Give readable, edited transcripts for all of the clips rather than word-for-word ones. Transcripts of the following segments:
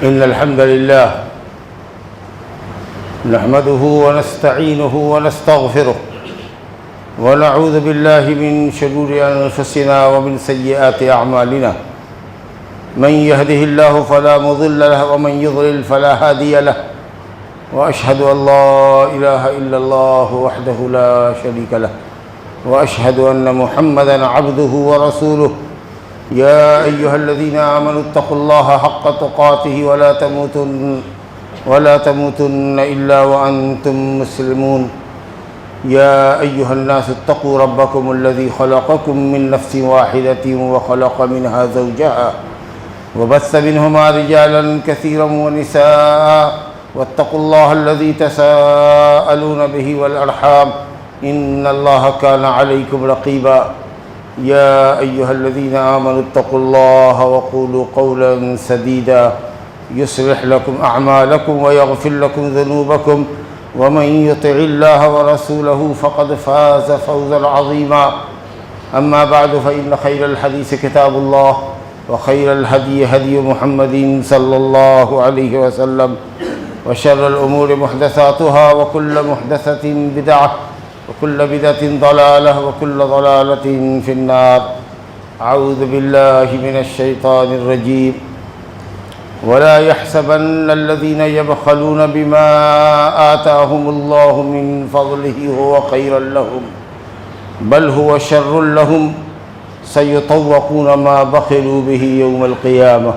إن الحمد لله نحمده ونستعينه ونستغفره ونعوذ بالله من شرور أنفسنا ومن سيئات أعمالنا من يهده الله فلا مضل له ومن يضلل فلا هادي له وأشهد أن لا إله إلا الله وحده لا شريك له وأشهد أن محمدًا عبده ورسوله يا أيها الذين آمنوا اتقوا الله حق تقاته ولا تموتن إلا وأنتم مسلمون يا أيها الناس اتقوا ربكم الذي خلقكم من نفس واحدة وخلق منها زوجها وبث منهما رجالا كثيرا ونساء واتقوا الله الذي تساءلون به والأرحام إن الله كان عليكم رقيبا يا أيها الذين آمنوا اتقوا الله وقولوا قولا سديدا يصلح لكم أعمالكم ويغفر لكم ذنوبكم ومن يطع الله ورسوله فقد فاز فوزا عظيما أما بعد فإن خير الحديث كتاب الله وخير الهدي هدي محمد صلى الله عليه وسلم وشر الأمور محدثاتها وكل محدثة بدعة وكل بدعة ضلالة وكل ضلالة في النار أعوذ بالله من الشيطان الرجيم ولا يحسبن الذين يبخلون بما آتاهم الله من فضله هو خيرا لهم بل هو شر لهم سيطوقون ما بخلوا به يوم القيامة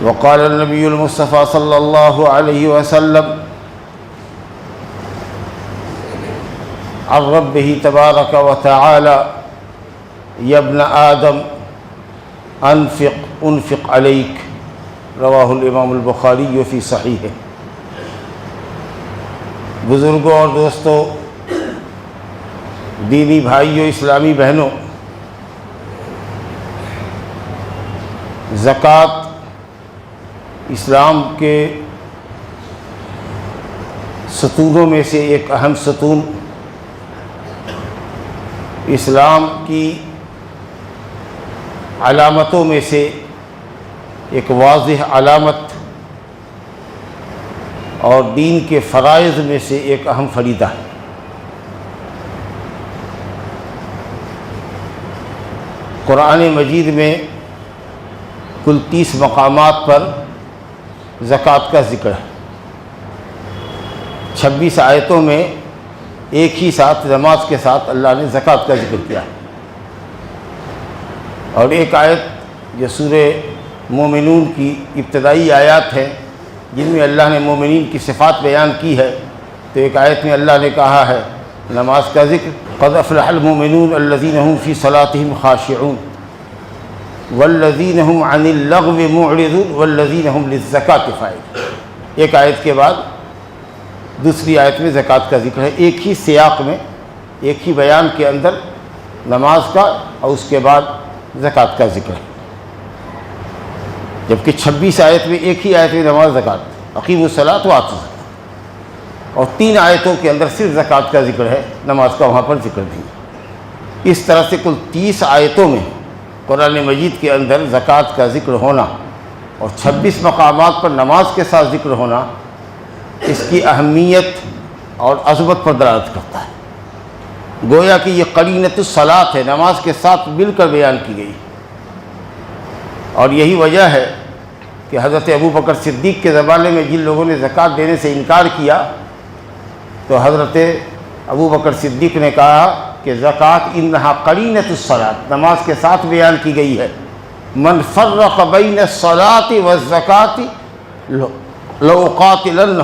وقال النبي المصطفى صلى الله عليه وسلم عن ربه تبارك وتعالى يا ابن آدم انفق عليك رواہ الامام البخاری فی صحیح. بزرگوں اور دوستوں، دینی بھائیوں، اسلامی بہنوں، زکوٰۃ اسلام کے ستونوں میں سے ایک اہم ستون، اسلام کی علامتوں میں سے ایک واضح علامت اور دین کے فرائض میں سے ایک اہم فریضہ ہے. قرآن مجید میں کل 30 مقامات پر زکوٰۃ کا ذکر ہے. 26 آیتوں میں ایک ہی ساتھ نماز کے ساتھ اللہ نے زکوٰۃ کا ذکر کیا ہے، اور ایک آیت جو سورہ مومنون کی ابتدائی آیات ہیں جن میں اللہ نے مومنین کی صفات بیان کی ہے، تو ایک آیت میں اللہ نے کہا ہے نماز کا ذکر، قد افلح المؤمنون الذین هم فی صلاتهم خاشعون والذین هم عن اللغو معرضون والذین هم للزکاة فاعلون. ایک آیت کے بعد دوسری آیت میں زکوٰۃ کا ذکر ہے، ایک ہی سیاق میں، ایک ہی بیان کے اندر نماز کا اور اس کے بعد زکوٰۃ کا ذکر ہے. جبکہ 26 آیت میں ایک ہی آیت میں نماز، زکوٰۃ، اقیموا الصلاۃ وآتوا الزکاۃ، اور 3 آیتوں کے اندر صرف زکوٰۃ کا ذکر ہے، نماز کا وہاں پر ذکر نہیں. اس طرح سے کل 30 آیتوں میں قرآن مجید کے اندر زکوٰۃ کا ذکر ہونا اور 26 مقامات پر نماز کے ساتھ ذکر ہونا اس کی اہمیت اور عظمت پر دلالت کرتا ہے. گویا کہ یہ قرینۃ الصلاۃ ہے، نماز کے ساتھ مل کر بیان کی گئی. اور یہی وجہ ہے کہ حضرت ابو بکر صدیق کے زمانے میں جن لوگوں نے زکوٰۃ دینے سے انکار کیا تو حضرت ابو بکر صدیق نے کہا کہ زکوٰۃ انہا قرینۃ الصلاۃ، نماز کے ساتھ بیان کی گئی ہے. من فرق بین الصلاۃ والزکاۃ لأقاتلنہ،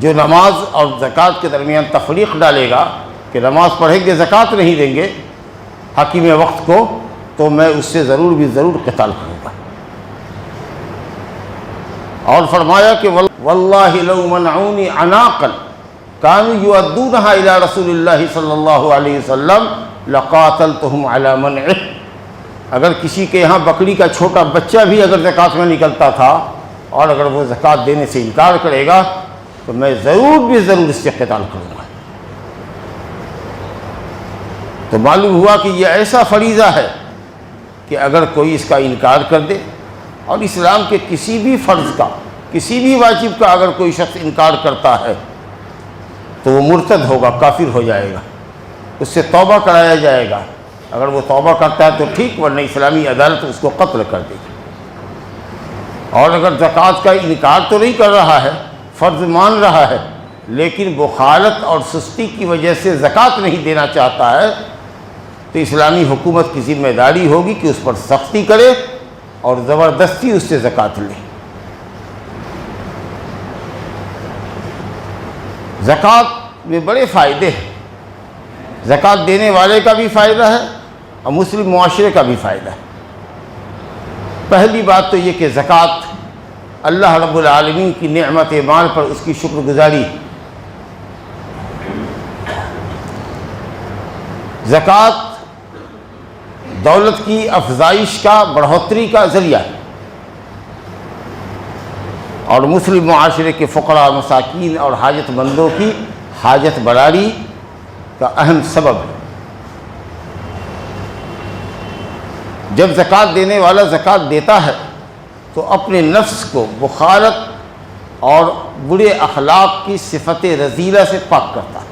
جو نماز اور زکوٰۃ کے درمیان تفریق ڈالے گا کہ نماز پڑھیں گے زکوٰۃ نہیں دیں گے حاکم وقت کو، تو میں اس سے ضرور بھی ضرور قتال کروں گا. اور فرمایا کہ واللہ لو منعونی عناقا کانوا یؤدونها الی رسول اللہ صلی اللہ علیہ وسلم لقاتلتہم علی منعہ. اگر کسی کے یہاں بکری کا چھوٹا بچہ بھی اگر زکوٰۃ میں نکلتا تھا اور اگر وہ زکوٰۃ دینے سے انکار کرے گا تو میں ضرور بھی ضرور اس سے قتال کروں گا. تو معلوم ہوا کہ یہ ایسا فریضہ ہے کہ اگر کوئی اس کا انکار کر دے اور اسلام کے کسی بھی فرض کا، کسی بھی واجب کا اگر کوئی شخص انکار کرتا ہے تو وہ مرتد ہوگا، کافر ہو جائے گا، اس سے توبہ کرایا جائے گا۔ اگر وہ توبہ کرتا ہے تو ٹھیک، ورنہ اسلامی عدالت اس کو قتل کر دے گی۔ اور اگر زکوٰۃ کا انکار تو نہیں کر رہا ہے، فرض مان رہا ہے، لیکن بخالت اور سستی کی وجہ سے زکوٰۃ نہیں دینا چاہتا ہے، تو اسلامی حکومت کی ذمہ داری ہوگی کہ اس پر سختی کرے اور زبردستی اس سے زکوٰۃ لے۔ زکوٰۃ میں بڑے فائدے ہیں، زکوٰۃ دینے والے کا بھی فائدہ ہے اور مسلم معاشرے کا بھی فائدہ ہے۔ پہلی بات تو یہ کہ زکوٰۃ اللہ رب العالمین کی نعمت مال پر اس کی شکر گزاری۔ زکوٰۃ دولت کی افزائش کا، بڑھوتری کا ذریعہ ہے اور مسلم معاشرے کے فقراء، مساکین اور حاجت مندوں کی حاجت براری کا اہم سبب ہے۔ جب زکوٰۃ دینے والا زکوٰۃ دیتا ہے تو اپنے نفس کو بخالت اور برے اخلاق کی صفت رذیلہ سے پاک کرتا ہے،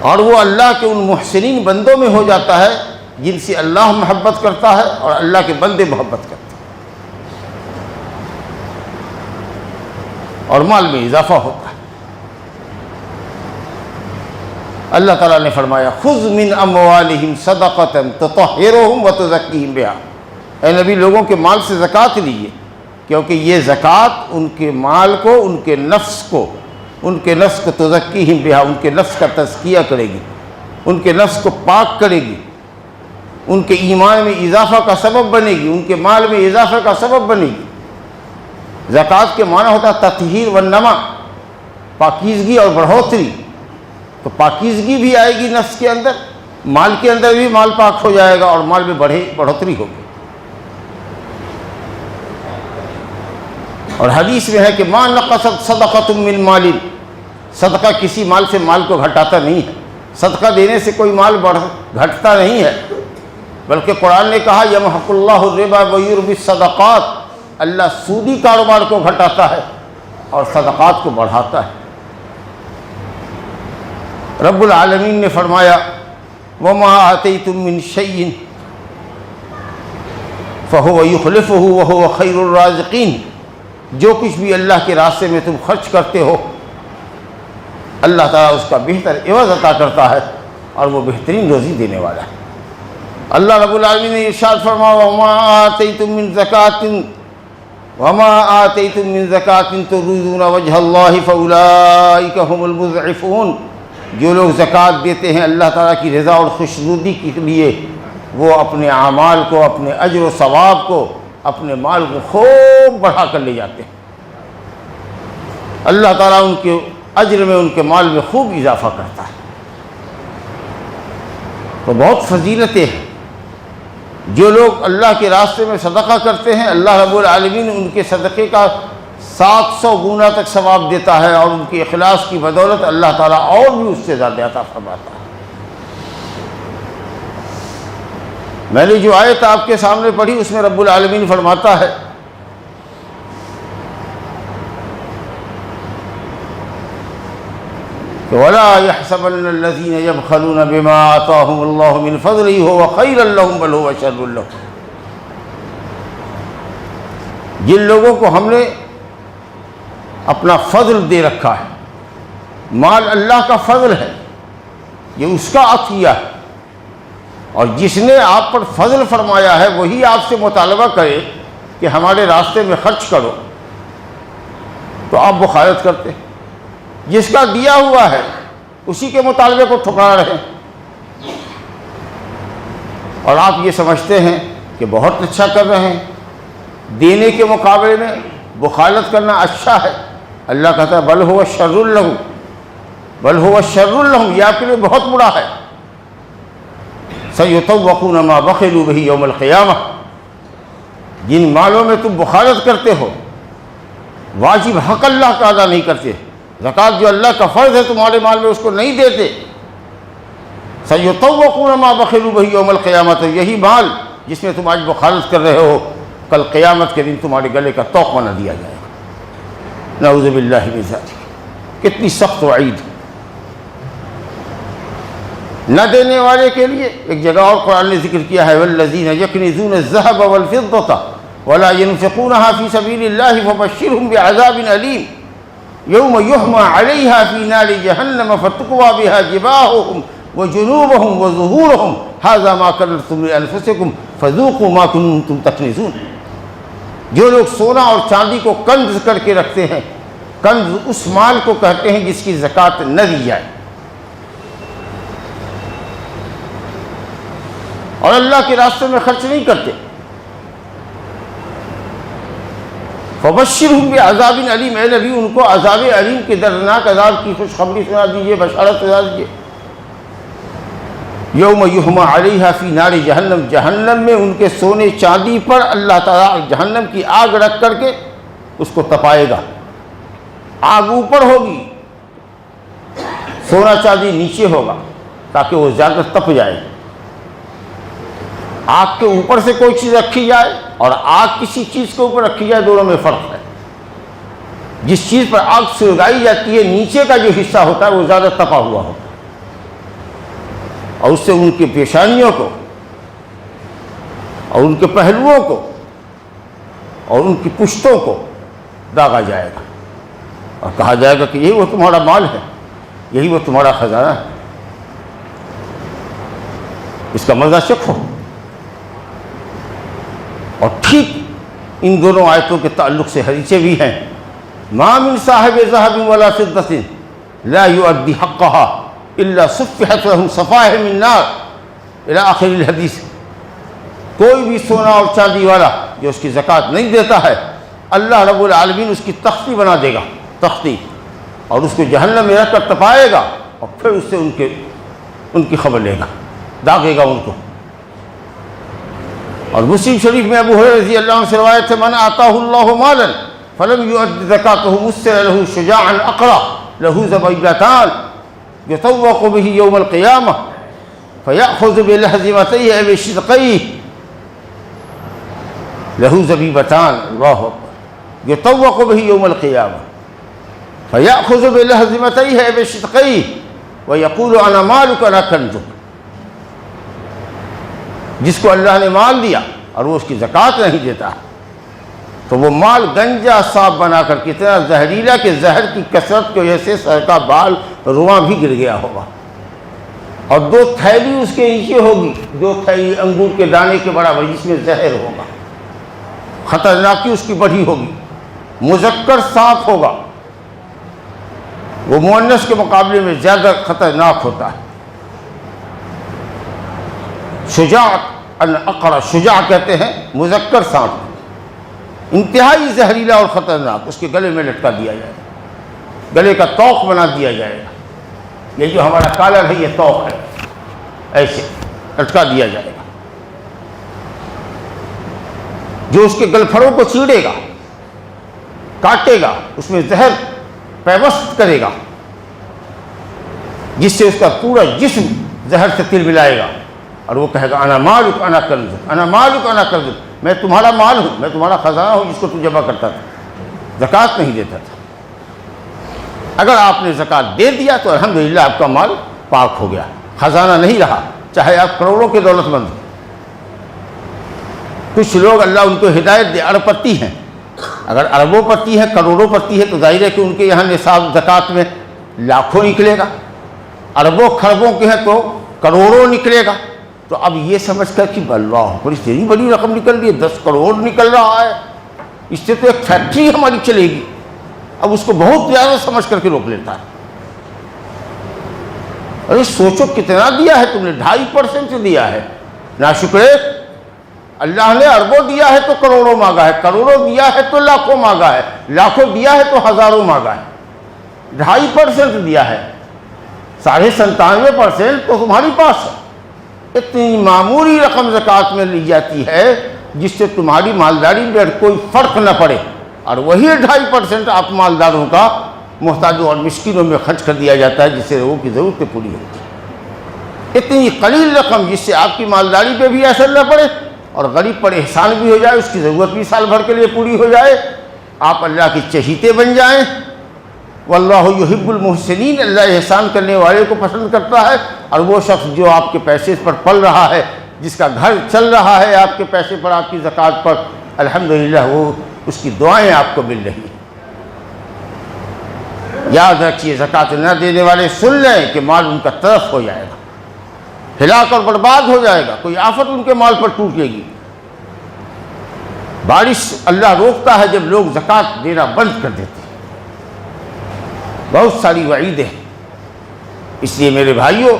اور وہ اللہ کے ان محسنین بندوں میں ہو جاتا ہے جن سے اللہ محبت کرتا ہے اور اللہ کے بندے محبت کرتے ہیں، اور مال میں اضافہ ہوتا ہے۔ اللہ تعالیٰ نے فرمایا خذ من اموالہم صدقۃ تطہرہم وتزکیہم بہا، اے نبی لوگوں کے مال سے زکوٰۃ لیجیے، کیونکہ یہ زکوٰۃ ان کے مال کو، ان کے نفس کو تزکیہم بہا، ان کے نفس کا تزکیہ کرے گی، ان کے نفس کو پاک کرے گی، ان کے ایمان میں اضافہ کا سبب بنے گی، ان کے مال میں اضافہ کا سبب بنے گی۔ زکوٰۃ کے معنی ہوتا ہے تطہیر والنما، پاکیزگی اور بڑھوتری، تو پاکیزگی بھی آئے گی نفس کے اندر، مال کے اندر بھی مال پاک ہو جائے گا اور مال میں بڑھوتری ہوگی۔ اور حدیث میں ہے کہ ما نقصت صدقۃ من مال، صدقہ کسی مال سے مال کو گھٹاتا نہیں ہے، صدقہ دینے سے کوئی مال گھٹتا نہیں ہے، بلکہ قرآن نے کہا یمحق اللہ الربا ویربی الصدقات، اللہ سودی کاروبار کو گھٹاتا ہے اور صدقات کو بڑھاتا ہے۔ رب العالمین نے فرمایا وما آتیتم من شیء فہو یخلفہ وہو خیر الرازقین، جو کچھ بھی اللہ کے راستے میں تم خرچ کرتے ہو اللہ تعالیٰ اس کا بہتر عوض عطا کرتا ہے اور وہ بہترین روزی دینے والا ہے۔ اللہ رب العالمین نے ارشاد فرمایا وما آتیتم من زکاۃ تريدون وجہ اللہ فاولئک هم المضعفون، جو لوگ زکوٰۃ دیتے ہیں اللہ تعالیٰ کی رضا اور خوشنودی کے لیے، وہ اپنے اعمال کو، اپنے اجر و ثواب کو، اپنے مال کو خوب بڑھا کر لے جاتے ہیں۔ اللہ تعالیٰ ان کے اجر میں، ان کے مال میں خوب اضافہ کرتا ہے۔ تو بہت فضیلتیں ہیں۔ جو لوگ اللہ کے راستے میں صدقہ کرتے ہیں اللہ رب العالمین ان کے صدقے کا 700 گنا تک ثواب دیتا ہے، اور ان کے اخلاص کی بدولت اللہ تعالیٰ اور بھی اس سے زیادہ عطا فرماتا ہے۔ میں نے جو آیت آپ کے سامنے پڑھی اس میں رب العالمین فرماتا ہے کہ وَلَا يَحْسَبَنَّ الَّذِينَ يَبْخَلُونَ بِمَا آتَاهُمُ اللَّهُ مِنْ فَضْلِهِ هُوَ خَيْرًا لَهُمْ بَلْ هُوَ شَرٌّ لَهُمْ، جن لوگوں کو ہم نے اپنا فضل دے رکھا ہے، مال اللہ کا فضل ہے، یہ اس کا عطیہ ہے، اور جس نے آپ پر فضل فرمایا ہے وہی آپ سے مطالبہ کرے کہ ہمارے راستے میں خرچ کرو تو آپ بخارت کرتے ہیں۔ جس کا دیا ہوا ہے اسی کے مطالبے کو ٹھکرا رہے ہیں، اور آپ یہ سمجھتے ہیں کہ بہت اچھا کر رہے ہیں، دینے کے مقابلے میں بخالت کرنا اچھا ہے۔ اللہ کہتا ہے بل هو شر لہم، بل هو شر لہم، یہ آپ کے لیے بہت برا ہے۔ سیطوقون ما بخلوا به یوم القیامہ، جن مالوں میں تم بخالت کرتے ہو، واجب حق اللہ کا ادا نہیں کرتے، زکوٰۃ جو اللہ کا فرض ہے تمہارے مال میں اس کو نہیں دیتے، سیطوقون ما بخلوا به یوم القیامہ، یہی مال جس میں تم آج مخالفت کر رہے ہو، کل قیامت کے دن تمہارے گلے کا طوق بنا دیا جائے گا۔ نعوذ باللہ من ذالک، کتنی سخت وعید۔ نہ دینے والے کے لیے ایک جگہ اور قرآن نے ذکر کیا ہے، والذین یکنزون الذهب والفضة ولا ينفقونها في سبيل الله فبشرهم بعذاب أليم يوم يحمى عليها في نار جهنم فتقوى بها جباههم وجنوبهم وظهورهم هذا ما كنتم لأنفسكم فذوقوا ما كنتم تكنزون۔ جو لوگ سونا اور چاندی کو کنز کر کے رکھتے ہیں، کنز اس مال کو کہتے ہیں جس کی زکوٰۃ نہ دی جائے، اور اللہ کے راستے میں خرچ نہیں کرتے، فبشرہم بعذاب علیم، اے نبی ان کو عذاب علیم کے دردناک عذاب کی خوشخبری سنا دیجیے، بشارت سنا دیجیے۔ یوم یحمى علیہا فی نار جہنم، جہنم میں ان کے سونے چاندی پر اللہ تعالیٰ جہنم کی آگ رکھ کر کے اس کو تپائے گا۔ آگ اوپر ہوگی، سونا چاندی نیچے ہوگا تاکہ وہ زیادہ تپ جائے۔ آگ کے اوپر سے کوئی چیز رکھی جائے اور آگ کسی چیز کے اوپر رکھی جائے، دونوں میں فرق ہے۔ جس چیز پر آگ سلگائی جاتی ہے نیچے کا جو حصہ ہوتا ہے وہ زیادہ تپا ہوا ہوتا ہے، اور اس سے ان کی پیشانیوں کو اور ان کے پہلوؤں کو اور ان کی پشتوں کو داغا جائے گا، اور کہا جائے گا کہ یہی وہ تمہارا مال ہے، یہی وہ تمہارا خزانہ ہے، اس کا مزہ چکھو۔ اور ٹھیک ان دونوں آیتوں کے تعلق سے حدیثیں بھی ہیں، ما من صاحب ذهب ولا فضة لا يؤدي حقها الا صفحت له صفائح من نار الى آخر الحدیث۔ کوئی بھی سونا اور چاندی والا جو اس کی زکوٰۃ نہیں دیتا ہے، اللہ رب العالمین اس کی تختی بنا دے گا، تختی، اور اس کو جہنم میں رکھ کر تپائے گا، اور پھر اس سے ان کی خبر لے گا، داغے گا ان کو۔ اور مسلم شریف میں ابو ہریرہ رضی اللہ عنہ سے روایت ہے، من آتاہ اللہ مالا فلم یؤد زکاتہ مسر له شجاعا اقرا له زبیبتان یطوق به یوم القیامہ فیأخذ بلحظمتیہ بشدقیہ له زبیبتان، اللہ اکبر، یطوق به یوم القیامہ فیأخذ بلحظمتیہ بشدقیہ ویقول انا مالک انا کنزک۔ جس کو اللہ نے مال دیا اور وہ اس کی زکوٰۃ نہیں دیتا تو وہ مال گنجا صاف بنا کر کتنا زہریلا کہ زہر کی کثرت کی وجہ سے سر کا بال رواں بھی گر گیا ہوگا، اور 2 تھیلی اس کے نیچے ہوگی، 2 تھیلی انگور کے دانے کے برابر، جس میں زہر ہوگا، خطرناکی اس کی بڑھی ہوگی، مذکر صاف ہوگا، وہ مؤنث کے مقابلے میں زیادہ خطرناک ہوتا ہے۔ شجاعت الاقرا، شجاع کہتے ہیں مذکر سانپ، انتہائی زہریلا اور خطرناک، اس کے گلے میں لٹکا دیا جائے گا، گلے کا طوق بنا دیا جائے گا۔ یہ جو ہمارا کالر ہے یہ طوق ہے، ایسے لٹکا دیا جائے گا، جو اس کے گلپھڑوں کو چیرے گا، کاٹے گا، اس میں زہر پیوست کرے گا، جس سے اس کا پورا جسم زہر سے تل ملائے گا، اور وہ کہے گا انا مالک انا کنزک، انا مالک انا کنزک، میں تمہارا مال ہوں، میں تمہارا خزانہ ہوں جس کو تو جمع کرتا تھا، زکوٰۃ نہیں دیتا تھا۔ اگر آپ نے زکوٰۃ دے دیا تو الحمدللہ آپ کا مال پاک ہو گیا، خزانہ نہیں رہا، چاہے آپ کروڑوں کے دولت مند ہوں۔ کچھ لوگ اللہ ان کو ہدایت دے، ارب پتی ہیں، اگر اربوں پتی ہے، کروڑوں پتی ہے تو ظاہر ہے کہ ان کے یہاں نصاب زکوٰۃ میں لاکھوں نکلے گا، اربوں کھربوں کے ہیں تو کروڑوں نکلے گا۔ تو اب یہ سمجھ کر کہ اللہ بڑی اتنی بڑی رقم نکل رہی ہے، 10 کروڑ نکل رہا ہے، اس سے تو ایک فیکٹری ہماری چلے گی، اب اس کو بہت زیادہ سمجھ کر کے روک لیتا ہے۔ ارے سوچو کتنا دیا ہے تم نے، 2.5% دیا ہے، ناشکرے، اللہ نے اربوں دیا ہے تو کروڑوں مانگا ہے، کروڑوں دیا ہے تو لاکھوں مانگا ہے، لاکھوں دیا ہے تو ہزاروں مانگا ہے، 2.5% دیا ہے، 97.5% تو تمہاری پاس ہے۔ اتنی معمولی رقم زکوٰۃ میں لی جاتی ہے جس سے تمہاری مالداری میں کوئی فرق نہ پڑے، اور وہی 2.5% آپ مالداروں کا محتاجوں اور مسکینوں میں خرچ کر دیا جاتا ہے جس سے لوگوں کی ضرورتیں پوری ہوتی ہیں۔ اتنی قلیل رقم جس سے آپ کی مالداری پہ بھی اثر نہ پڑے اور غریب پر احسان بھی ہو جائے، اس کی ضرورت بھی سال بھر کے لیے پوری ہو جائے، آپ اللہ کے چہیتے بن جائیں۔ واللہ یحب المحسنین، اللہ احسان کرنے والے کو پسند کرتا ہے۔ اور وہ شخص جو آپ کے پیسے پر پل رہا ہے، جس کا گھر چل رہا ہے آپ کے پیسے پر، آپ کی زکوٰۃ پر، الحمدللہ وہ اس کی دعائیں آپ کو مل رہی ہیں۔ یاد رکھیے زکوٰۃ نہ دینے والے سن لیں کہ مال ان کا تلف ہو جائے گا، ہلاک اور برباد ہو جائے گا، کوئی آفت ان کے مال پر ٹوٹے گی۔ بارش اللہ روکتا ہے جب لوگ زکوٰۃ دینا بند کر دیتے ہیں۔ بہت ساری وعیدیں ہیں۔ اس لیے میرے بھائیوں،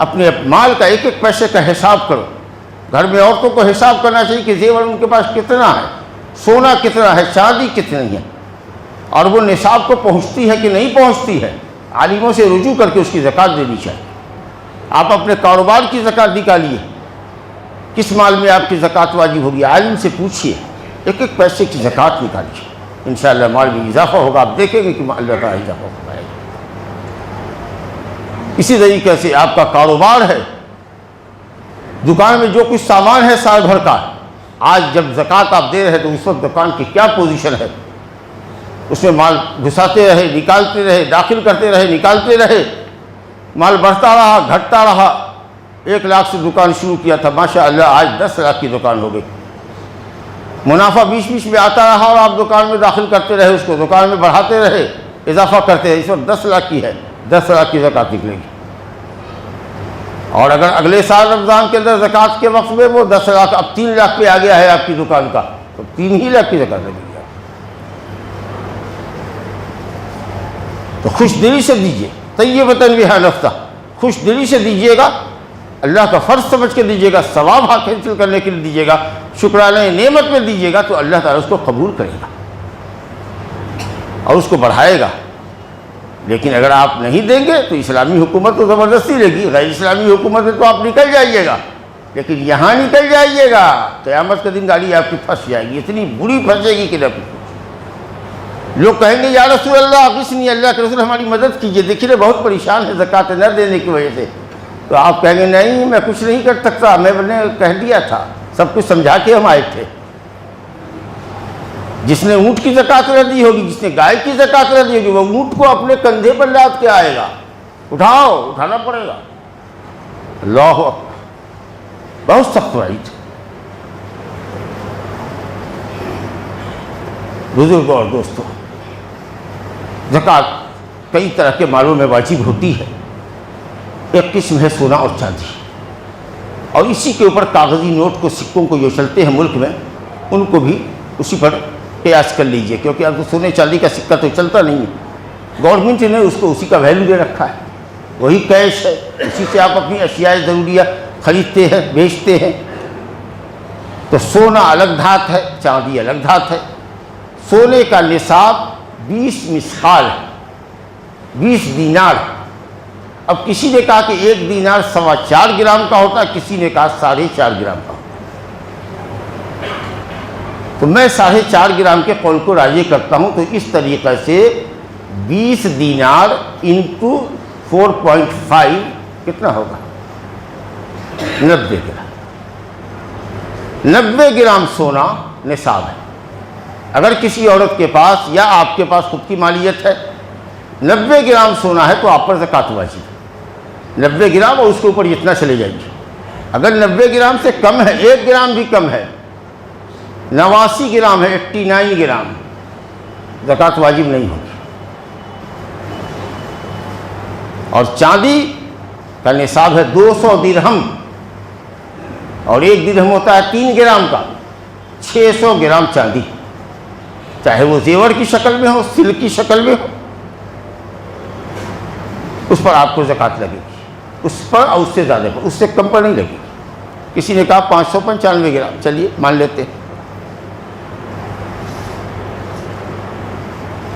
اپنے مال کا ایک ایک پیسے کا حساب کرو۔ گھر میں عورتوں کو حساب کرنا چاہیے کہ زیور ان کے پاس کتنا ہے، سونا کتنا ہے، چاندی کتنی ہے، اور وہ نصاب کو پہنچتی ہے کہ نہیں پہنچتی ہے۔ عالموں سے رجوع کر کے اس کی زکوٰۃ دینی چاہیے۔ آپ اپنے کاروبار کی زکوٰۃ نکالیے، کس مال میں آپ کی زکوٰۃ واجب ہوگی، عالم سے پوچھیے، ایک ایک پیسے کی زکوٰۃ نکالیے، انشاءاللہ مال میں اضافہ ہوگا۔ آپ دیکھیں گے کہ اللہ تعالیٰ اضافہ ہوگا۔ اسی طریقے سے آپ کا کاروبار ہے، دکان میں جو کچھ سامان ہے سال بھر کا، آج جب زکوٰۃ آپ دے رہے تو اس وقت دکان کی کیا پوزیشن ہے، اس میں مال گھساتے رہے، نکالتے رہے، داخل کرتے رہے، نکالتے رہے، مال بڑھتا رہا، گھٹتا رہا۔ 1 لاکھ سے دکان شروع کیا تھا، ماشاءاللہ آج 10 لاکھ کی دکان ہو گئی۔ منافع بیچ بیچ میں آتا رہا اور آپ دکان میں داخل کرتے رہے، اس کو دکان میں بڑھاتے رہے، اضافہ کرتے رہے۔ اس وقت 10 لاکھ کی ہے، 10 لاکھ کی زکوٰۃ نکلے گی۔ اور اگر اگلے سال رمضان کے اندر زکوٰۃ کے وقت میں وہ 10 لاکھ اب 3 لاکھ پہ آ گیا ہے آپ کی دکان کا، تو 3 ہی لاکھ کی زکوٰۃ لگے گی۔ تو خوش دلی سے دیجیے، طیبۃ بہا نفسہ، خوش دلی سے دیجیے گا، اللہ کا فرض سمجھ کے دیجیے گا، ثواب حاصل کرنے کے لیے دیجیے گا، شکرانہ نعمت میں دیجیے گا، تو اللہ تعالیٰ اس کو قبول کرے گا اور اس کو بڑھائے گا۔ لیکن اگر آپ نہیں دیں گے تو اسلامی حکومت تو زبردستی لے گی، غیر اسلامی حکومت میں تو آپ نکل جائیے گا، لیکن یہاں نکل جائیے گا، قیامت کے دن گاڑی آپ کی پھنس جائے گی، اتنی بری پھنسے گی کہ نہ پوچھو۔ لوگ کہیں گے یا رسول اللہ اغثنی، اللہ کے رسول ہماری مدد کیجیے، دیکھیے بہت پریشان ہے زکوٰۃ نہ دینے کی وجہ سے۔ تو آپ کہیں گے نہیں میں کچھ نہیں کر سکتا، میں نے کہہ دیا تھا، سب کچھ سمجھا کے ہم آئے تھے۔ جس نے اونٹ کی زکوٰۃ نہ دی ہوگی، جس نے گائے کی زکوٰۃ نہ دی ہوگی، وہ اونٹ کو اپنے کندھے پر لاد کے آئے گا، اٹھانا پڑے گا۔ اللہ اکبر، بہت سخت وعید۔ بزرگوں اور دوستوں، زکوٰۃ کئی طرح کے مالوں میں واجب ہوتی ہے۔ ایک قسم ہے سونا اور چاندی، اور اسی کے اوپر کاغذی نوٹ کو، سکوں کو جو چلتے ہیں ملک میں، ان کو بھی اسی پر قیاس کر لیجئے، کیونکہ اب تو سونے چاندی کا سکہ تو چلتا نہیں ہے، گورنمنٹ نے اس کو اسی کا ویلیو دے رکھا ہے، وہی کیش ہے، اسی سے آپ اپنی اشیاء ضروریہ خریدتے ہیں، بیچتے ہیں۔ تو سونا الگ دھات ہے، چاندی الگ دھات ہے۔ سونے کا نصاب 20 مسقال ہے، 20 دینار۔ اب کسی نے کہا کہ 1 دینار 4.25 گرام کا ہوتا ہے، کسی نے کہا 4.5 گرام کا ہوتا ہے۔ تو میں 4.5 گرام کے قول کو راجح کرتا ہوں۔ تو اس طریقے سے 20 دینار انٹو 4.5 کتنا ہوگا؟ 90 گرام۔ 90 گرام سونا نصاب ہے۔ اگر کسی عورت کے پاس یا آپ کے پاس خود کی مالیت ہے، 90 گرام سونا ہے تو آپ پر زکوٰۃ واجب ہے۔ 90 گرام اور اس کے اوپر جتنا چلے جائیں گے۔ اگر 90 گرام سے کم ہے، 1 گرام بھی کم ہے، 89 گرام ہے، 89 گرام، زکوٰۃ واجب نہیں ہوگی۔ اور چاندی کا نصاب ہے 200 درہم، اور 1 درہم ہوتا ہے 3 گرام کا، 600 گرام چاندی، چاہے وہ زیور کی شکل میں ہو، سلک کی شکل میں ہو، اس پر آپ کو زکوٰۃ لگے گی، اس پر اور اس سے زیادہ پر، اس سے کم پر نہیں لگے گی۔ کسی نے کہا 595 گرام، چلیے مان لیتے ہیں۔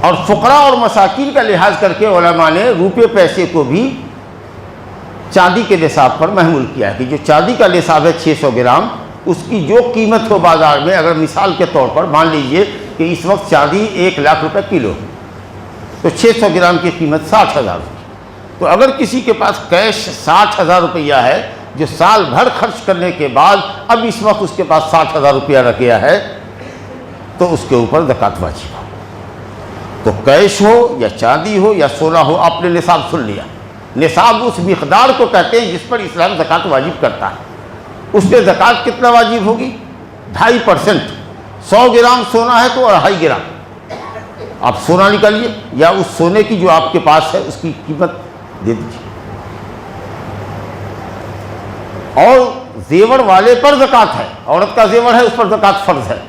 اور فقراء اور مساکین کا لحاظ کر کے علماء نے روپے پیسے کو بھی چاندی کے نصاب پر محمول کیا ہے کہ جو چاندی کا نصاب ہے 600 گرام، اس کی جو قیمت ہو بازار میں، اگر مثال کے طور پر مان لیجئے کہ اس وقت چاندی 1 لاکھ روپے کلو ہے، تو 600 گرام کی قیمت 60,000 روپے۔ تو اگر کسی کے پاس کیش 60,000 روپیہ ہے جو سال بھر خرچ کرنے کے بعد اب اس وقت اس کے پاس 60,000 روپیہ رہ گیا ہے تو اس کے اوپر زکوٰۃ واجب ہو۔ تو کیش ہو یا چاندی ہو یا سونا ہو، آپ نے نصاب سن لیا۔ نصاب اس مقدار کو کہتے ہیں جس پر اسلام زکوٰۃ واجب کرتا ہے۔ اس پہ زکوٰۃ کتنا واجب ہوگی؟ 2.5%۔ 100 گرام سونا ہے تو 2.5 گرام آپ سونا نکالیے، یا اس سونے کی جو آپ کے پاس ہے اس کی قیمت دے دیجیے۔ اور زیور والے پر زکوٰۃ ہے، عورت کا زیور ہے اس پر زکوٰۃ فرض ہے۔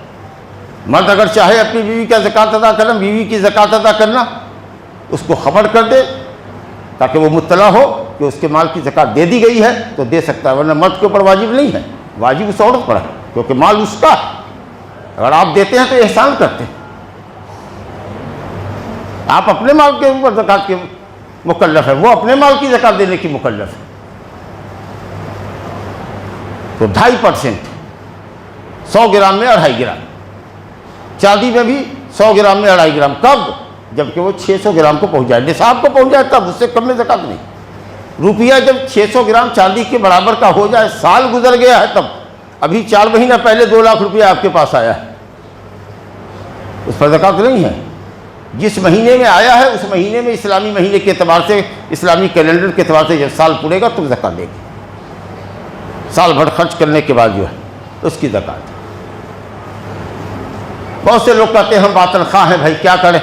مرد اگر چاہے اپنی بیوی کا زکوٰۃ ادا کرنا، بیوی کی زکوٰۃ ادا کرنا، اس کو خبر کر دے تاکہ وہ مطلع ہو کہ اس کے مال کی زکوٰۃ دے دی گئی ہے تو دے سکتا ہے، ورنہ مرد کے اوپر واجب نہیں ہے، واجب اس عورت پر ہے کیونکہ مال اس کا ہے۔ اگر آپ دیتے ہیں تو احسان کرتے ہیں، آپ اپنے مال کے اوپر زکوٰۃ کے مکلف ہے، وہ اپنے مال کی زکوٰۃ دینے کی مکلف ہے۔ تو 2.5%، 100 گرام میں 2.5 گرام، چاندی میں بھی 100 گرام میں 2.5 گرام۔ کب؟ جبکہ وہ 600 گرام کو پہنچ جائے، نصاب کو پہنچ جائے تب، اس سے کم میں زکوٰۃ نہیں۔ روپیہ جب 600 گرام چاندی کے برابر کا ہو جائے، سال گزر گیا ہے تب، ابھی 4 مہینہ پہلے 2 لاکھ روپیہ آپ کے پاس آیا ہے، اس پر زکوٰۃ نہیں ہے۔ جس مہینے میں آیا ہے اس مہینے میں اسلامی مہینے کے اعتبار سے، اسلامی کیلنڈر کے اعتبار سے جب سال پورے گا تب زکوٰۃ دے گی، سال بھر خرچ کرنے کے بعد جو ہے اس کی زکوٰۃ۔ بہت سے لوگ کہتے ہیں ہم باطنخواہ ہیں بھائی کیا کریں؟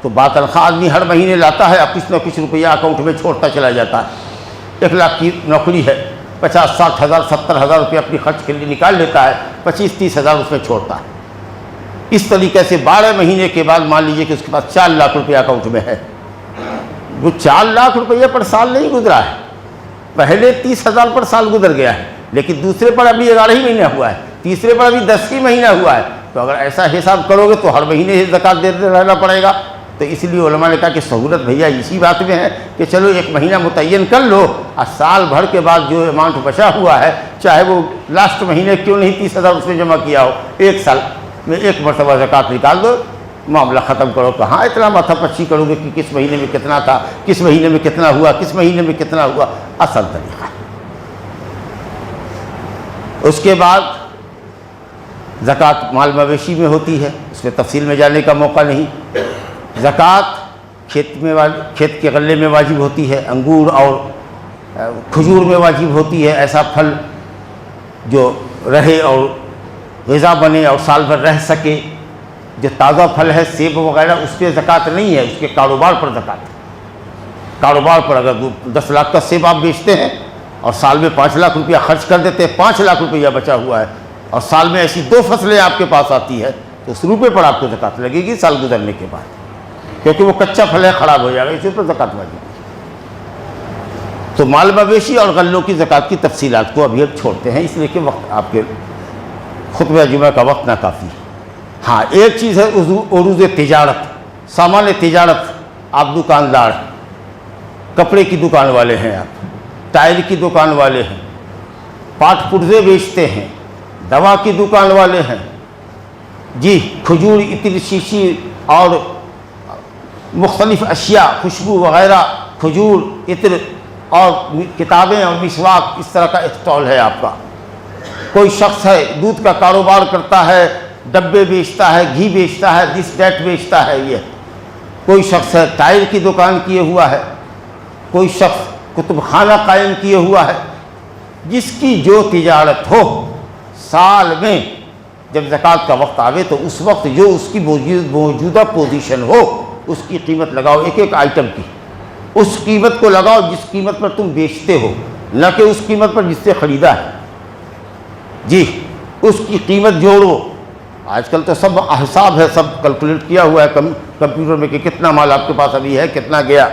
تو باطنخواہ آدمی ہر مہینے لاتا ہے، اب کچھ نہ کچھ روپیہ اکاؤنٹ میں چھوڑتا چلا جاتا ہے۔ 1 لاکھ کی نوکری ہے، 50-60 ہزار 70 ہزار روپیہ اپنی خرچ کے لیے نکال لیتا ہے، 25-30 ہزار اس میں چھوڑتا ہے۔ اس طریقے سے 12 مہینے کے بعد مان لیجئے کہ اس کے پاس 4 لاکھ روپیہ اکاؤنٹ میں ہے۔ وہ 4 لاکھ روپیہ پر سال نہیں گزرا ہے، پہلے 30 ہزار پر سال گزر گیا ہے، لیکن دوسرے پر ابھی 11 ہی مہینہ ہوا ہے، تیسرے پر ابھی 10 ہی مہینہ ہوا ہے۔ تو اگر ایسا حساب کرو گے تو ہر مہینے ہی زکوٰۃ دیتے رہنا پڑے گا۔ تو اس لیے علماء نے کہا کہ سہولت بھیا اسی بات میں ہے کہ چلو 1 مہینہ متعین کر لو، اور سال بھر کے بعد جو اماؤنٹ بچا ہوا ہے، چاہے وہ لاسٹ مہینے کیوں نہیں 30 ہزار اس میں جمع کیا ہو، 1 سال میں 1 مرتبہ زکوٰۃ نکال دو، معاملہ ختم کرو۔ کہاں اتنا ماتھا پچی کرو گے کہ کس مہینے میں کتنا تھا، کس مہینے میں کتنا ہوا، کس مہینے میں کتنا ہوا، اصل طریقہ ہے۔ اس کے بعد زکوٰۃ مال مویشی میں ہوتی ہے، اس میں تفصیل میں جانے کا موقع نہیں۔ زکوٰۃ کھیت کے غلے میں واجب ہوتی ہے، انگور اور کھجور میں واجب ہوتی ہے، ایسا پھل جو رہے اور غذا بنے اور سال بھر رہ سکے۔ جو تازہ پھل ہے سیب وغیرہ اس پہ زکوٰۃ نہیں ہے، اس کے کاروبار پر زکوٰۃ ہے۔ کاروبار پر اگر 10 لاکھ کا سیب آپ بیچتے ہیں اور سال میں 5 لاکھ روپیہ خرچ کر دیتے ہیں، 5 لاکھ روپیہ بچا ہوا ہے، اور سال میں ایسی 2 فصلیں آپ کے پاس آتی ہے تو اس روپے پر آپ کو زکوٰۃ لگے گی سال گزرنے کے بعد، کیونکہ وہ کچا پھل ہے، خراب ہو جائے گا، اسی پر زکوٰۃ واجب ہے۔ تو مال مویشی اور غلوں کی زکوٰۃ کی تفصیلات کو ابھی چھوڑتے ہیں، اس لیے کہ وقت آپ کے خطبہ جمعہ کا وقت ناکافی ہے۔ ہاں ایک چیز ہے عروض تجارت، سامان تجارت، آپ دکاندار ہیں، کپڑے کی دکان والے ہیں، آپ ٹائر کی دکان والے ہیں، پاٹ پرزے بیچتے ہیں، دوا کی دکان والے ہیں، جی کھجور، عطر، شیشی اور مختلف اشیاء، خوشبو وغیرہ، کھجور، عطر اور کتابیں اور مسواک، اس طرح کا اسٹال ہے آپ کا۔ کوئی شخص ہے دودھ کا کاروبار کرتا ہے، ڈبے بیچتا ہے، گھی بیچتا ہے، دس ڈیٹ بیچتا ہے یہ۔ کوئی شخص ہے ٹائر کی دکان کیے ہوا ہے، کوئی شخص کتب خانہ قائم کیے ہوا ہے۔ جس کی جو تجارت ہو، سال میں جب زکوٰۃ کا وقت آوے تو اس وقت جو اس کی موجودہ پوزیشن ہو اس کی قیمت لگاؤ، ایک ایک آئٹم کی اس قیمت کو لگاؤ جس قیمت پر تم بیچتے ہو، نہ کہ اس قیمت پر جس سے خریدا ہے۔ جی اس کی قیمت جوڑو۔ آج کل تو سب حساب ہے، سب کیلکولیٹ کیا ہوا ہے کمپیوٹر میں کہ کتنا مال آپ کے پاس ابھی ہے، کتنا گیا۔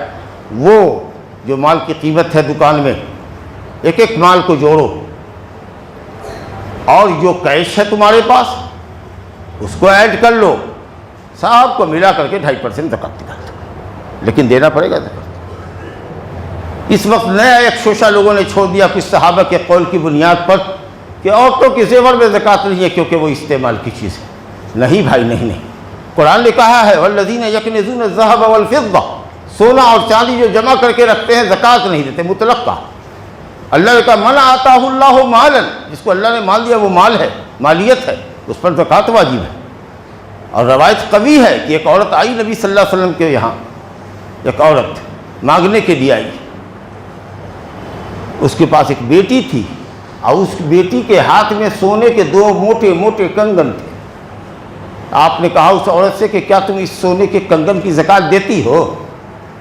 وہ جو مال کی قیمت ہے دکان میں، ایک ایک مال کو جوڑو، اور جو کیش ہے تمہارے پاس اس کو ایڈ کر لو، سب کو ملا کر کے 2.5% زکوٰۃ نکال دو، لیکن دینا پڑے گا زکوٰۃ۔ اس وقت نیا ایک شوشہ لوگوں نے چھوڑ دیا کچھ صحابہ کے قول کی بنیاد پر کہ عورتوں کے زیور میں زکوٰۃ نہیں ہے کیونکہ وہ استعمال کی چیز ہے۔ نہیں بھائی، نہیں، قرآن نے کہا ہے والذین یکنزون الذھب والفضہ، سونا اور چاندی جو جمع کر کے رکھتے ہیں زکوٰۃ نہیں دیتے، مطلق کا اللہ نے کہا من آتاہ اللہ مالا، جس کو اللہ نے مال دیا وہ مال ہے، مالیت ہے، اس پر زکوٰۃ واجب ہے۔ اور روایت قوی ہے کہ ایک عورت آئی نبی صلی اللہ علیہ وسلم کے یہاں، ایک عورت مانگنے کے لیے آئی، اس کے پاس ایک بیٹی تھی اور اس بیٹی کے ہاتھ میں سونے کے 2 موٹے موٹے کنگن تھے۔ آپ نے کہا اس عورت سے کہ کیا تم اس سونے کے کنگن کی زکوٰۃ دیتی ہو؟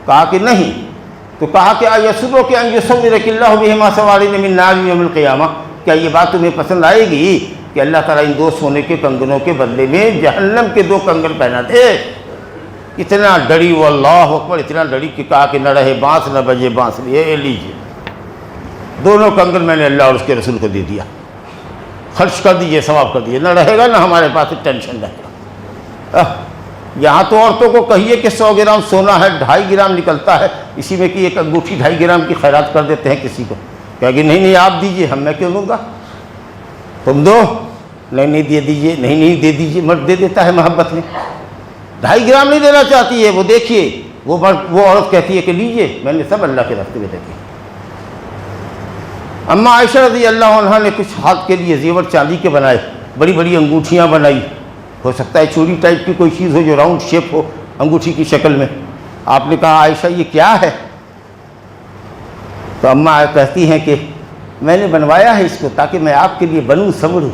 کہا کہ نہیں۔ تو کہا کہ یسرک ان یصورک اللہ بہما سوارین من نار یوم القیامہ، کیا یہ بات تمہیں پسند آئے گی کہ اللہ تعالیٰ ان 2 سونے کے کنگنوں کے بدلے میں جہنم کے 2 کنگن پہنا دے؟ اتنا ڈری وہ، اللہ اکبر، اتنا ڈری کہ کہا کہ نہ رہے بانس نہ بجے بانسری، یہ لیجیے 2 کنگن میں نے اللہ اور اس کے رسول کو دے دیا، خرچ کر دیجئے، ثواب کر دیجئے، نہ رہے گا نہ ہمارے پاس ٹینشن رہے گا۔ یہاں تو عورتوں کو کہیے کہ 100 گرام سونا ہے، 2.5 گرام نکلتا ہے، اسی میں کہ ایک انگوٹھی 2.5 گرام کی خیرات کر دیتے ہیں کسی کو، کہا کہ نہیں آپ دیجئے، میں کیوں دوں گا، تم دو، نہیں دے دیجئے، نہیں دے دیجئے، مرد دے دیتا ہے محبت میں۔ 2.5 گرام نہیں دینا چاہتی ہے وہ، دیکھیے وہ عورت کہتی ہے کہ لیجئے، میں نے سب اللہ کے راستے میں دے دیا۔ اما عائشہ رضی اللہ عنہ نے کچھ ہاتھ کے لیے زیور چاندی کے بنائے، بڑی بڑی انگوٹھیاں بنائی، ہو سکتا ہے چوڑی ٹائپ کی کوئی چیز ہو جو راؤنڈ شیپ ہو انگوٹھی کی شکل میں۔ آپ نے کہا عائشہ یہ کیا ہے؟ تو اماں کہتی ہیں کہ میں نے بنوایا ہے اس کو تاکہ میں آپ کے لیے بنوں سنوروں،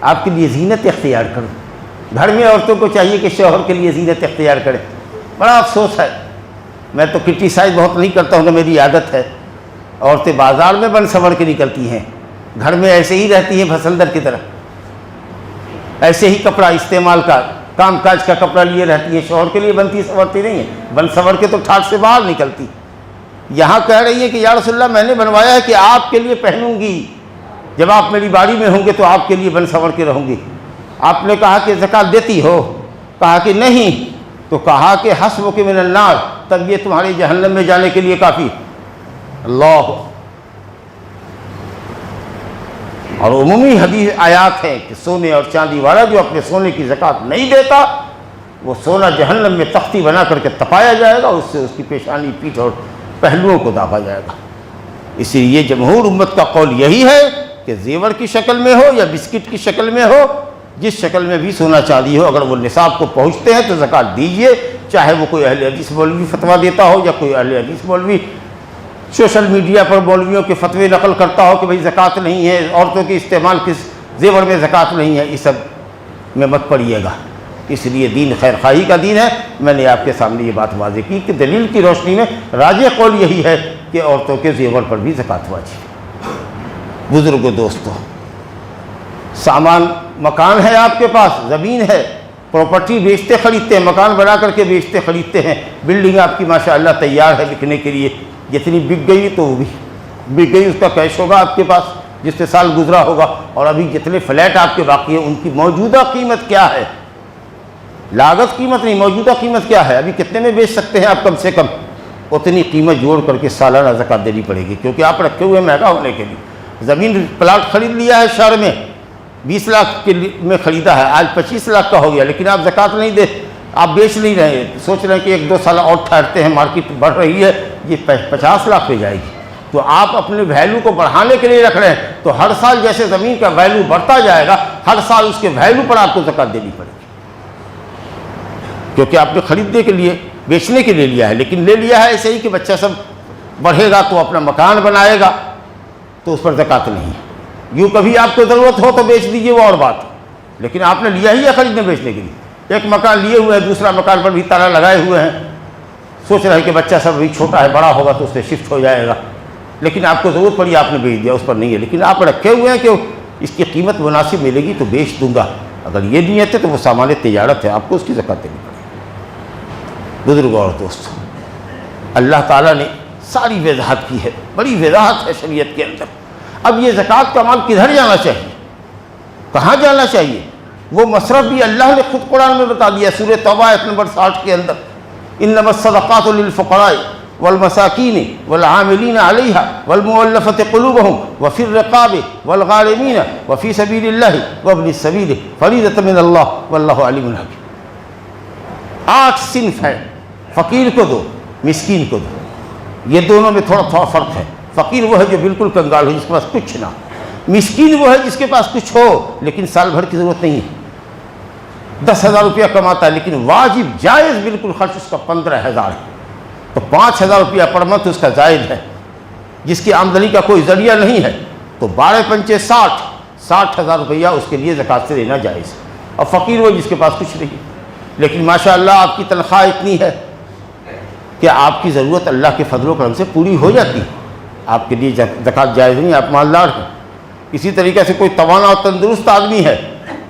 آپ کے لیے زینت اختیار کروں۔ گھر میں عورتوں کو چاہیے کہ شوہر کے لیے زینت اختیار کریں۔ بڑا افسوس ہے، میں تو کرٹیسائز بہت نہیں کرتا ہوں، میری عادت ہے، عورتیں بازار میں بن سنور کے نکلتی ہیں، گھر میں ایسے ہی رہتی ہیں بھسندر کی طرح، ایسے ہی کپڑا استعمال کا کام کاج کا کپڑا لیے رہتی ہیں، شوہر کے لیے بنتی سنورتی نہیں ہیں، بن سنور کے تو ٹھاٹ سے باہر نکلتی۔ یہاں کہہ رہی ہے کہ یا رسول اللہ میں نے بنوایا ہے کہ آپ کے لیے پہنوں گی، جب آپ میری باری میں ہوں گے تو آپ کے لیے بن سنور کے رہوں گی۔ آپ نے کہا کہ زکوٰۃ دیتی ہو؟ کہا کہ نہیں۔ تو کہا کہ حسبک من النار، تب یہ تمہارے جہنم میں جانے کے لیے کافی۔ اللہ، اور عمومی حدیث آیات ہیں کہ سونے اور چاندی والا جو اپنے سونے کی زکوٰۃ نہیں دیتا وہ سونا جہنم میں تختی بنا کر کے تپایا جائے گا، اس سے اس کی پیشانی، پیٹھ اور پہلوؤں کو داغا جائے گا۔ اسی لیے جمہور امت کا قول یہی ہے کہ زیور کی شکل میں ہو یا بسکٹ کی شکل میں ہو، جس شکل میں بھی سونا چاندی ہو، اگر وہ نصاب کو پہنچتے ہیں تو زکوٰۃ دیجیے، چاہے وہ کوئی اہل حدیث مولوی فتویٰ دیتا ہو یا کوئی اہل حدیث مولوی سوشل میڈیا پر مولویوں کے فتوے نقل کرتا ہو کہ بھئی زکوٰۃ نہیں ہے، عورتوں کے استعمال کس زیور میں زکوٰۃ نہیں ہے، اس سب میں مت پڑیے گا۔ اس لیے دین خیر خواہی کا دین ہے۔ میں نے آپ کے سامنے یہ بات واضح کی کہ دلیل کی روشنی میں راجح قول یہی ہے کہ عورتوں کے زیور پر بھی زکوٰۃ واجب۔ بزرگوں، دوستوں، سامان، مکان ہے آپ کے پاس، زمین ہے، پراپرٹی بیچتے خریدتے ہیں، مکان بنا کر کے بیچتے خریدتے ہیں، بلڈنگ آپ کی ماشاءاللہ تیار ہے بکنے کے لیے، جتنی بک گئی تو وہ بھی بک گئی، اس کا کیش ہوگا آپ کے پاس جس سے سال گزرا ہوگا، اور ابھی جتنے فلیٹ آپ کے باقی ہیں ان کی موجودہ قیمت کیا ہے، لاگت قیمت نہیں، موجودہ قیمت کیا ہے، ابھی کتنے میں بیچ سکتے ہیں آپ، کم سے کم اتنی قیمت جوڑ کر کے سالانہ زکوٰۃ دینی پڑے گی، کیونکہ آپ رکھے ہوئے مہنگا ہونے کے لیے۔ زمین پلاٹ خرید لیا ہے شہر میں، 20 لاکھ کے میں خریدا ہے، آج 25 لاکھ کا ہو گیا، لیکن آپ زکوٰۃ نہیں دے، آپ بیچ نہیں رہے، سوچ رہے ہیں کہ 1-2 سال اور ٹھہرتے ہیں، مارکیٹ بڑھ رہی ہے، یہ 50 لاکھ پہ جائے گی، تو آپ اپنے ویلیو کو بڑھانے کے لیے رکھ رہے ہیں، تو ہر سال جیسے زمین کا ویلیو بڑھتا جائے گا، ہر سال اس کے ویلیو پر آپ کو زکوٰۃ دینی پڑے گی، کیونکہ آپ نے خریدنے کے لیے، بیچنے کے لیے لیا ہے، لیکن لے لیا ہے ایسے ہی کہ بچہ سب بڑھے گا تو اپنا مکان بنائے گا تو اس پر زکوٰۃ نہیں ہے۔ یوں کبھی آپ کو ضرورت ہو تو بیچ دیجئے، وہ اور بات، لیکن آپ نے لیا ہی ہے خریدنے بیچنے کے لیے۔ ایک مکان لیے ہوئے ہیں، دوسرا مکان پر بھی تالا لگائے ہوئے ہیں، سوچ رہے ہیں کہ بچہ سب ابھی چھوٹا ہے، بڑا ہوگا تو اس سے شفٹ ہو جائے گا، لیکن آپ کو ضرورت پڑی آپ نے بیچ دیا، اس پر نہیں ہے، لیکن آپ رکھے ہوئے ہیں کہ اس کی قیمت مناسب ملے گی تو بیچ دوں گا، اگر یہ نیت ہے تو وہ سامان تجارت ہے، آپ کو اس کی زکوٰۃ دینی پڑے گی۔ بزرگوں اور دوستوں، اللہ تعالیٰ نے ساری وضاحت کی ہے، بڑی وضاحت ہے شریعت کے اندر۔ اب یہ زکوٰۃ کا مال کدھر جانا چاہیے، کہاں جانا چاہیے، وہ مصرف بھی اللہ نے خود قرآن میں بتا دیا، سورہ توبہ آیت نمبر 60 کے اندر، انما الصدقات للفقراء والمساکین والعاملین علیہا والمؤلفۃ قلوبہم وفی الرقاب والغارمین وفی سبیل اللہ وابن السبیل فریضۃ من اللہ واللہ علیم حکیم۔ 8 صنف ہے، فقیر کو دو، مسکین کو دو، یہ دونوں میں تھوڑا فرق ہے۔ فقیر وہ ہے جو بالکل کنگال ہو، جس کے پاس کچھ نہ ہو۔ مسکین وہ ہے جس کے پاس کچھ ہو لیکن سال بھر کی ضرورت نہیں ہے، 10,000 روپیہ کماتا ہے لیکن واجب جائز بالکل خرچ اس کا 15,000 ہے، تو 5,000 روپیہ پر منتھ اس کا زائد ہے۔ جس کی آمدنی کا کوئی ذریعہ نہیں ہے تو 12 پنچے 60,000 روپیہ اس کے لیے زکوٰۃ سے لینا جائز ہے۔ اور فقیر وہ جس کے پاس کچھ نہیں، لیکن ماشاءاللہ آپ کی تنخواہ اتنی ہے کہ آپ کی ضرورت اللہ کے فضل و کرم سے پوری ہو جاتی ہے، آپ کے لیے زکوٰۃ جائز نہیں، آپ مالدار ہیں۔ اسی طریقے سے کوئی توانا اور تندرست آدمی ہے،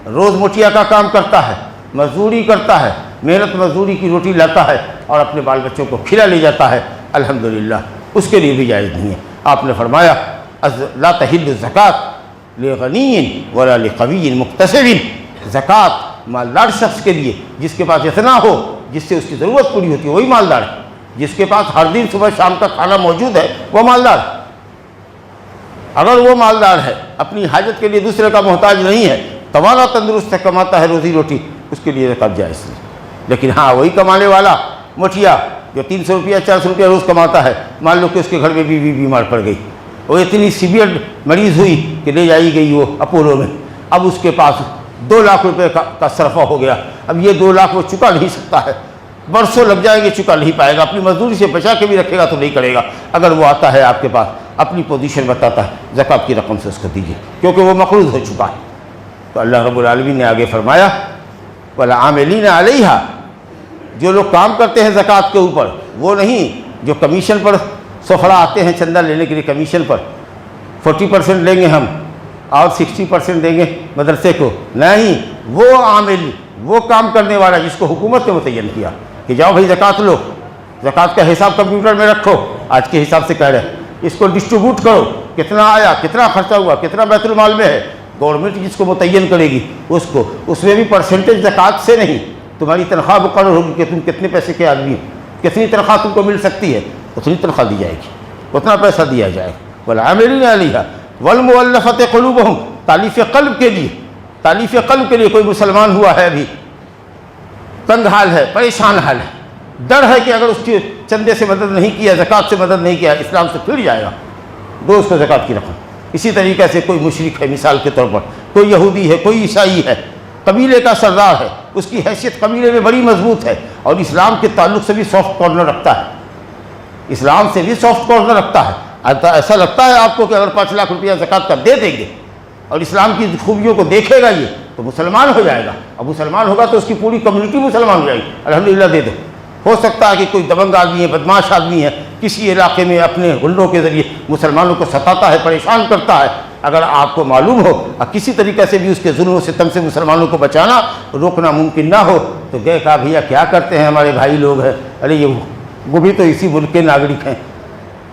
روز مٹھیا کا کام کرتا ہے، مزدوری کرتا ہے، محنت مزدوری کی روٹی لاتا ہے اور اپنے بال بچوں کو کھلا لے جاتا ہے، الحمدللہ اس کے لیے بھی جائز نہیں ہے۔ آپ نے فرمایا لا تحل الزکوٰۃ لغنی ولا لقوی مقتصر، زکوٰۃ مالدار شخص کے لیے جس کے پاس اتنا ہو جس سے اس کی ضرورت پوری ہوتی ہے وہی مالدار ہے، جس کے پاس ہر دن صبح شام کا کھانا موجود ہے وہ مالدار ہے۔ اگر وہ مالدار ہے، اپنی حاجت کے لیے دوسرے کا محتاج نہیں ہے، توانا تندرست ہے، کماتا ہے روزی روٹی، اس کے لیے زکوٰۃ جائز نہیں۔ لیکن ہاں وہی کمانے والا مٹھیا جو 300 روپیہ 400 روپیہ روز کماتا ہے، مان لو کہ اس کے گھر میں بیوی بیمار پڑ گئی، وہ اتنی سیویئر مریض ہوئی کہ لے جائی گئی وہ اپولو میں، اب اس کے پاس 2 لاکھ روپے کا صرفہ ہو گیا، اب یہ 2 لاکھ وہ چکا نہیں سکتا ہے، برسوں لگ جائیں گے، چکا نہیں پائے گا، اپنی مزدوری سے بچا کے بھی رکھے گا تو نہیں کرے گا۔ اگر وہ آتا ہے آپ کے پاس اپنی پوزیشن بتاتا ہے، زکوٰۃ کی رقم سے اس کو دیجیے، کیونکہ وہ مقروض ہو چکا ہے۔ تو اللہ رب العالمین نے آگے فرمایا وَالْعَامِلِينَ عَلَيْهَا، جو لوگ کام کرتے ہیں زکوٰۃ کے اوپر، وہ نہیں جو کمیشن پر سفرا آتے ہیں چندہ لینے کے لیے، کمیشن پر 40% لیں گے ہم اور 60% دیں گے مدرسے کو، نہیں، وہ عامل، وہ کام کرنے والا جس کو حکومت نے متعین کیا کہ جاؤ بھائی زکوٰۃ لو، زکوٰۃ کا حساب کمپیوٹر میں رکھو، آج کے حساب سے کہہ رہے ہیں، اس کو ڈسٹریبیوٹ کرو، کتنا آیا، کتنا خرچہ ہوا، کتنا بیت المال میں ہے، گورنمنٹ جس کو متعین کرے گی اس کو، اس میں بھی پرسنٹیج زکوٰۃ سے نہیں، تمہاری تنخواہ مقرر ہوگی کہ تم کتنے پیسے کے آدمی ہو، کتنی تنخواہ تم کو مل سکتی ہے، اتنی تنخواہ دی جائے گی، اتنا پیسہ دیا جائے گا۔ وَالْعَامِلِينَ عَلَيْهَا وَالْمُؤَلَّفَةِ قُلُوبُهُمْ، تالیف قلب کے لیے، تالیف قلب کے لیے کوئی مسلمان ہوا ہے ابھی تنگ حال ہے، پریشان حال ہے، ڈر ہے کہ اگر اس کی چندے سے مدد نہیں کیا، زکوٰۃ سے مدد نہیں کیا، اسلام سے پھر جائے گا، دو اس کو زکوٰۃ کی رقم۔ اسی طریقے سے کوئی مشرک ہے، مثال کے طور پر کوئی یہودی ہے، کوئی عیسائی ہے، قبیلے کا سردار ہے، اس کی حیثیت قبیلے میں بڑی مضبوط ہے اور اسلام کے تعلق سے بھی سافٹ کارنر رکھتا ہے، اسلام سے بھی سافٹ کارنر رکھتا ہے، ایسا لگتا ہے آپ کو کہ اگر 5 لاکھ روپیہ زکوٰۃ کا دے دیں گے اور اسلام کی خوبیوں کو دیکھے گا یہ تو مسلمان ہو جائے گا، اور مسلمان ہوگا تو اس کی پوری کمیونٹی مسلمان ہو جائے گی، الحمدللہ دے دو۔ ہو سکتا ہے کہ کوئی دبنگ آدمی ہے، بدماش آدمی ہے، کسی علاقے میں اپنے غنڈوں کے ذریعے مسلمانوں کو ستاتا ہے، پریشان کرتا ہے، اگر آپ کو معلوم ہو اور کسی طریقے سے بھی اس کے ظلم و ستم سے مسلمانوں کو بچانا روکنا ممکن نہ ہو تو گئے کہا بھیا کیا کرتے ہیں ہمارے بھائی لوگ ہیں، ارے یہ وہ بھی تو اسی ملک کے ناگرک ہیں،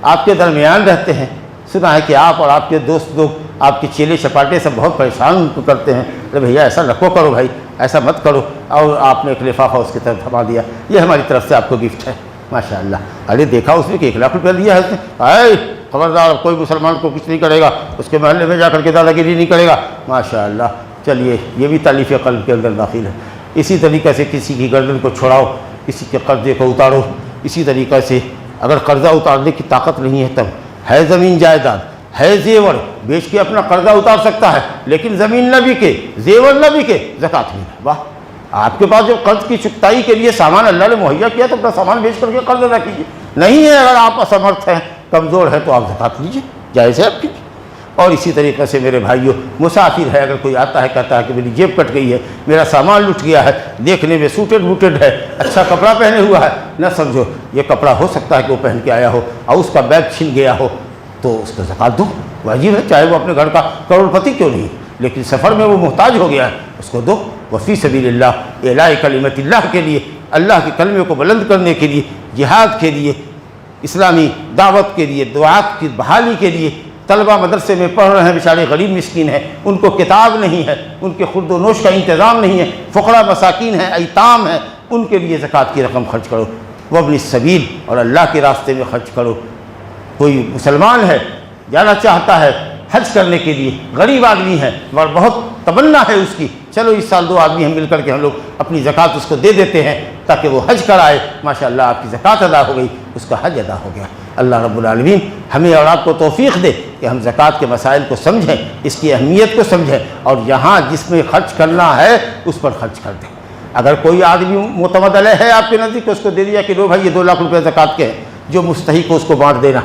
آپ کے درمیان رہتے ہیں، سنا ہے کہ آپ اور آپ کے دوست لوگ، آپ کے چیلے چپاٹے سب بہت پریشان کرتے ہیں، ارے بھیا ایسا رکھو کرو بھائی، ایسا مت کرو، اور آپ نے ایک لفافہ اس کی طرف تھما دیا، یہ ہماری طرف سے آپ کو گفٹ ہے، ماشاءاللہ۔ ارے دیکھا اس نے کہ 1 لاکھ روپیہ دیا ہے اس نے، اے خبردار کوئی مسلمان کو کچھ نہیں کرے گا، اس کے محلے میں جا کر کے دادا گیری نہیں کرے گا، ماشاءاللہ۔ چلیے یہ بھی تالیف قلب کے اندر داخل ہے۔ اسی طریقے سے کسی کی گردن کو چھڑاؤ، کسی کے قرضے کو اتارو، اسی طریقے سے اگر قرضہ اتارنے کی طاقت نہیں ہے تب ہے زمین جائیداد، ہے زیور، بیچ کے اپنا قرضہ اتار سکتا ہے، لیکن زمین نہ بکے، زیور نہ بکے، زکوٰۃ نہیں ہے۔ واہ، آپ کے پاس جو قرض کی چکتائی کے لیے سامان اللہ نے مہیا کیا تو اپنا سامان بیچ کر کے قرض ادا کیجیے، نہیں ہے اگر آپ اسمرتھ ہیں، کمزور ہے تو آپ زکوٰۃ لیجیے، جائز ہے آپ کی۔ اور اسی طریقے سے میرے بھائیوں، مسافر ہے، اگر کوئی آتا ہے کہتا ہے کہ میری جیب کٹ گئی ہے، میرا سامان لٹ گیا ہے، دیکھنے میں سوٹڈ بوٹڈ ہے، اچھا کپڑا پہنے ہوا ہے، نہ سمجھو یہ کپڑا ہو سکتا ہے کہ وہ پہن کے آیا ہو اور اس کا بیگ چھن گیا ہو تو اس کو زکوٰۃ دو، واجب ہے، چاہے وہ اپنے گھر کا کروڑ پتی کیوں نہیں، لیکن سفر میں وہ محتاج ہو گیا ہے، اس کو دو۔ وفی سبیل اللہ، اعلاء کلمت اللہ کے لیے، اللہ کے کلمے کو بلند کرنے کے لیے، جہاد کے لیے، اسلامی دعوت کے لیے، دعات کی بحالی کے لیے، طلبہ مدرسے میں پڑھ رہے ہیں، بیچارے غریب مسکین ہیں، ان کو کتاب نہیں ہے، ان کے خورد و نوش کا انتظام نہیں ہے، فقراء مساکین ہیں، ایتام ہیں، ان کے لیے زکوٰۃ کی رقم خرچ کرو، وابن السبیل، اور اللہ کے راستے میں خرچ کرو۔ کوئی مسلمان ہے، جانا چاہتا ہے حج کرنے کے لیے، غریب آدمی ہے اور بہت تمنا ہے اس کی، چلو اس سال 2 آدمی ہم مل کر کے ہم لوگ اپنی زکوٰۃ اس کو دے دیتے ہیں تاکہ وہ حج کرائے، ماشاءاللہ آپ کی زکوٰۃ ادا ہو گئی، اس کا حج ادا ہو گیا۔ اللہ رب العالمین ہمیں اور آپ کو توفیق دے کہ ہم زکوٰۃ کے مسائل کو سمجھیں، اس کی اہمیت کو سمجھیں، اور یہاں جس میں خرچ کرنا ہے اس پر خرچ کر دیں۔ اگر کوئی آدمی معتمد علیہ ہے آپ کے نزدیک، اس کو دے دیا کہ لو بھائی یہ 2 لاکھ روپے زکوٰۃ کے ہیں، جو مستحق ہو اس کو بانٹ دینا،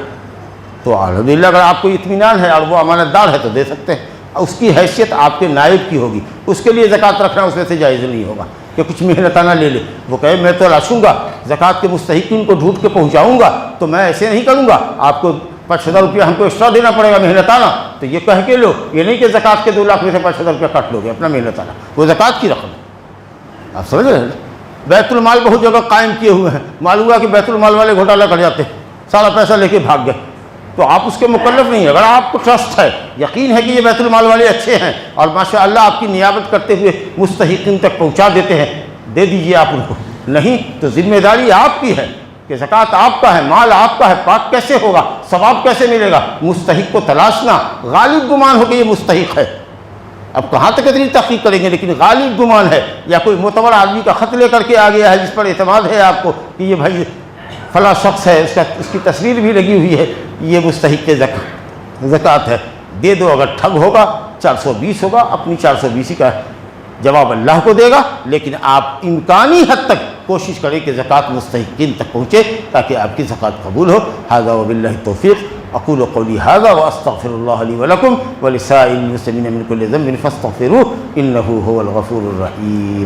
تو الحمدللہ اگر آپ کو اطمینان ہے اور وہ امانت دار ہے تو دے سکتے ہیں۔ اس کی حیثیت آپ کے نائب کی ہوگی، اس کے لیے زکوٰۃ رکھنا اس میں سے جائز نہیں ہوگا کہ کچھ محنتانہ لے لے، وہ کہے میں تو لاشوں گا زکوٰۃ کے مستحقین کو ڈھونڈ کے پہنچاؤں گا، تو میں ایسے نہیں کروں گا، آپ کو 5,000 روپیہ ہم کو ایکسٹرا دینا پڑے گا محنتانہ، تو یہ کہہ کے لو، یہ نہیں کہ زکوٰۃ کے 2 لاکھ میں سے 5,000 روپیہ کاٹ لو گے اپنا محنتانہ، وہ زکوٰۃ کی رقم ہے۔ آپ سمجھ رہے ہیں؟ بیت المال بہت جگہ قائم کیے ہوئے ہیں، معلوم ہوا کہ بیت المال والے گھوٹالہ کر جاتے ہیں، سارا پیسہ لے کے بھاگ گئے، تو آپ اس کے مکلف نہیں ہیں۔ اگر آپ کو ٹرسٹ ہے، یقین ہے کہ یہ بیت المال والے اچھے ہیں اور ماشاءاللہ آپ کی نیابت کرتے ہوئے مستحقین تک پہنچا دیتے ہیں، دے دیجئے آپ ان کو، نہیں تو ذمہ داری آپ کی ہے کہ زکوٰۃ آپ کا ہے، مال آپ کا ہے، پاک کیسے ہوگا، ثواب کیسے ملے گا، مستحق کو تلاشنا، غالب گمان ہو کہ یہ مستحق ہے، اب کہاں تک اتنی تحقیق کریں گے، لیکن غالب گمان ہے، یا کوئی معتبر آدمی کا خط لے کر کے آ گیا ہے جس پر اعتماد ہے آپ کو کہ یہ بھائی فلاں شخص ہے، اس کی تصویر بھی لگی ہوئی ہے، یہ مستحق زکوٰۃ ہے، دے دو۔ اگر ٹھگ ہوگا 420 ہوگا، اپنی 420 کا جواب اللہ کو دے گا، لیکن آپ امکانی حد تک کوشش کریں کہ زکوٰۃ مستحقین تک پہنچے تاکہ آپ کی زکوٰۃ قبول ہو۔ ھذا وباللہ التوفیق، اقول قولی ھذا واستغفر اللہ لی ولکم ولسائر المسلمین من کل ذنب فاستغفروہ انہ ھو الغفور الرحیم۔